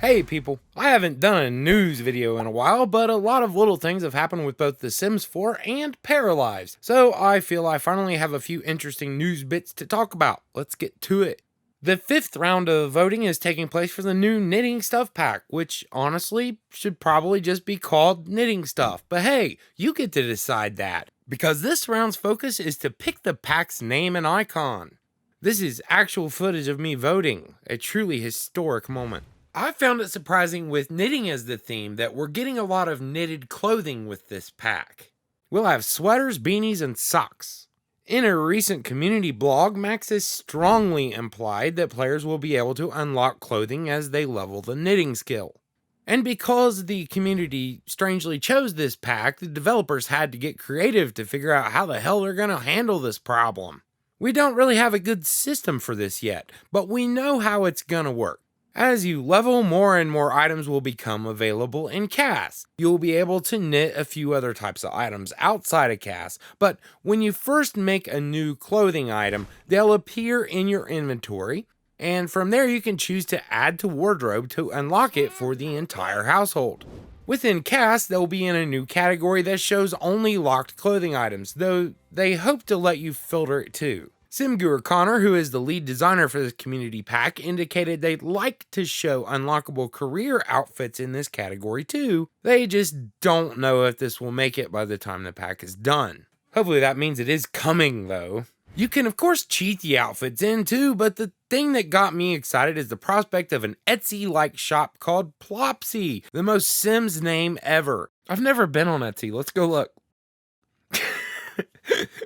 Hey people, I haven't done a news video in a while, but a lot of little things have happened with both The Sims 4 and Paralives, so I feel I finally have a few interesting news bits to talk about. Let's get to it. The 5th round of voting is taking place for the new Knitting Stuff pack, which honestly should probably just be called Knitting Stuff, but hey, you get to decide that, because this round's focus is to pick the pack's name and icon. This is actual footage of me voting, a truly historic moment. I found it surprising with knitting as the theme that we're getting a lot of knitted clothing with this pack. We'll have sweaters, beanies, and socks. In a recent community blog, Max has strongly implied that players will be able to unlock clothing as they level the knitting skill. And because the community strangely chose this pack, the developers had to get creative to figure out how the hell they're going to handle this problem. We don't really have a good system for this yet, but we know how it's going to work. As you level, more and more items will become available in CAS. You'll be able to knit a few other types of items outside of CAS, but when you first make a new clothing item, they'll appear in your inventory, and from there you can choose to add to wardrobe to unlock it for the entire household. Within CAS, they'll be in a new category that shows only locked clothing items, though they hope to let you filter it too. Simgur Connor, who is the lead designer for this community pack, indicated they'd like to show unlockable career outfits in this category too. They just don't know if this will make it by the time the pack is done. Hopefully that means it is coming though. You can of course cheat the outfits in too, but the thing that got me excited is the prospect of an Etsy-like shop called Plopsy, the most Sims name ever. I've never been on Etsy, let's go look.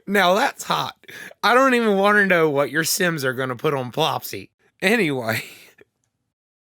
Now that's hot. I don't even want to know what your Sims are going to put on Plopsy. Anyway,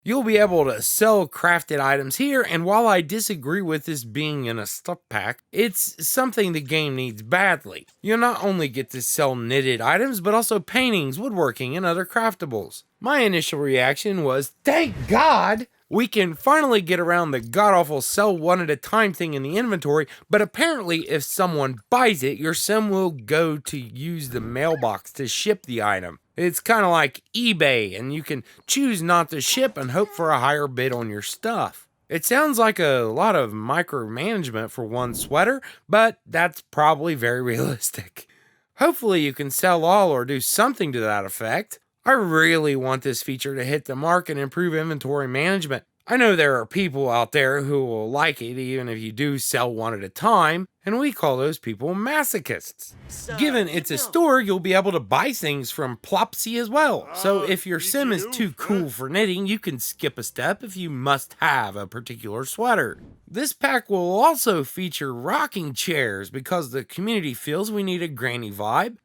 you'll be able to sell crafted items here, and while I disagree with this being in a stuff pack, it's something the game needs badly. You'll not only get to sell knitted items, but also paintings, woodworking, and other craftables. My initial reaction was, thank God! We can finally get around the god-awful sell one at a time thing in the inventory, but apparently if someone buys it, your sim will go to use the mailbox to ship the item. It's kind of like eBay, and you can choose not to ship and hope for a higher bid on your stuff. It sounds like a lot of micromanagement for one sweater, but that's probably very realistic. Hopefully you can sell all or do something to that effect. I really want this feature to hit the mark and improve inventory management. I know there are people out there who will like it even if you do sell one at a time, and we call those people masochists. Given it's a store, you'll be able to buy things from Plopsy as well. So if your sim is too cool for knitting, you can skip a step if you must have a particular sweater. This pack will also feature rocking chairs because the community feels we need a granny vibe,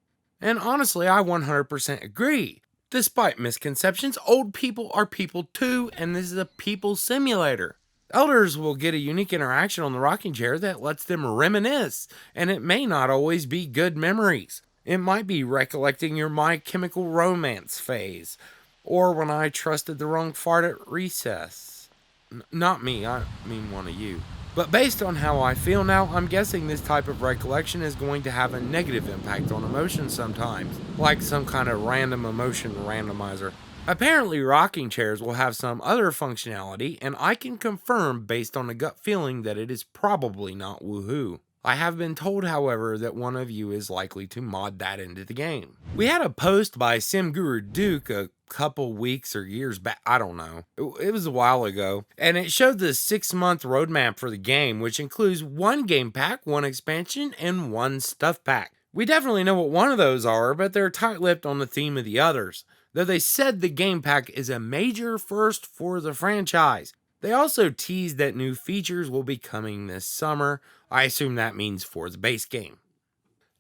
and honestly I 100% agree. Despite misconceptions, old people are people too, and this is a people simulator. Elders will get a unique interaction on the rocking chair that lets them reminisce, and it may not always be good memories. It might be recollecting your My Chemical Romance phase, or when I trusted the wrong fart at recess. Not me, I mean one of you. But based on how I feel now, I'm guessing this type of recollection is going to have a negative impact on emotions sometimes, like some kind of random emotion randomizer. Apparently rocking chairs will have some other functionality, and I can confirm based on a gut feeling that it is probably not woohoo. I have been told, however, that one of you is likely to mod that into the game. We had a post by SimGuru Duke a couple weeks or years back, I don't know. It was a while ago, and it showed the 6-month roadmap for the game, which includes 1 game pack, 1 expansion, and 1 stuff pack. We definitely know what one of those are, but they're tight-lipped on the theme of the others, though they said the game pack is a major first for the franchise. They also teased that new features will be coming this summer. I assume that means for the base game.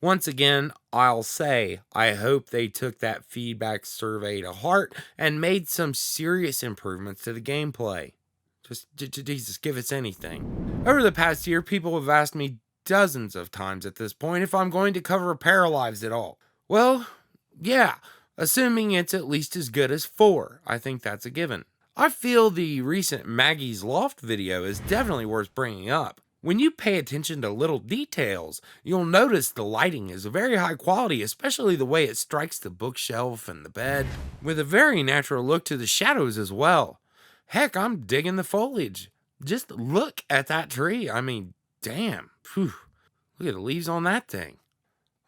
Once again, I'll say, I hope they took that feedback survey to heart and made some serious improvements to the gameplay. Just, Jesus, give us anything. Over the past year, people have asked me dozens of times at this point if I'm going to cover Paralives at all. Well, yeah, assuming it's at least as good as 4. I think that's a given. I feel the recent Maggie's Loft video is definitely worth bringing up. When you pay attention to little details, you'll notice the lighting is very high quality, especially the way it strikes the bookshelf and the bed, with a very natural look to the shadows as well. Heck, I'm digging the foliage. Just look at that tree. I mean, damn. Phew. Look at the leaves on that thing.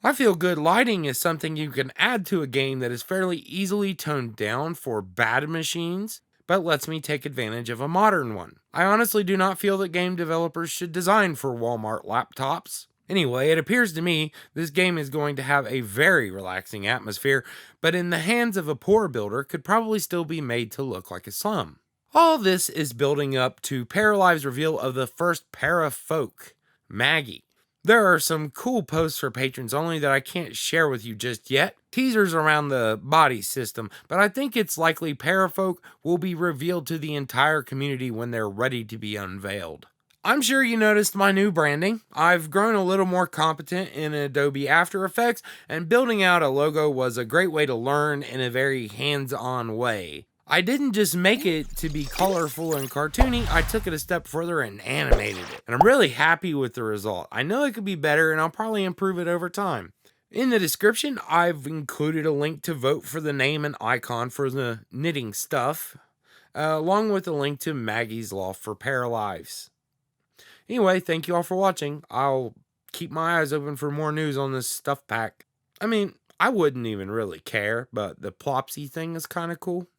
I feel good lighting is something you can add to a game that is fairly easily toned down for bad machines, but lets me take advantage of a modern one. I honestly do not feel that game developers should design for Walmart laptops. Anyway, it appears to me this game is going to have a very relaxing atmosphere, but in the hands of a poor builder could probably still be made to look like a slum. All this is building up to Paralives' reveal of the first para-folk, Maggie. There are some cool posts for patrons only that I can't share with you just yet. Teasers around the body system, but I think it's likely Parafolk will be revealed to the entire community when they're ready to be unveiled. I'm sure you noticed my new branding. I've grown a little more competent in Adobe After Effects, and building out a logo was a great way to learn in a very hands-on way. I didn't just make it to be colorful and cartoony, I took it a step further and animated it. And I'm really happy with the result. I know it could be better and I'll probably improve it over time. In the description, I've included a link to vote for the name and icon for the knitting stuff, along with a link to Maggie's Loft for Paralives. Anyway, thank you all for watching. I'll keep my eyes open for more news on this stuff pack. I mean, I wouldn't even really care, but the Plopsy thing is kind of cool.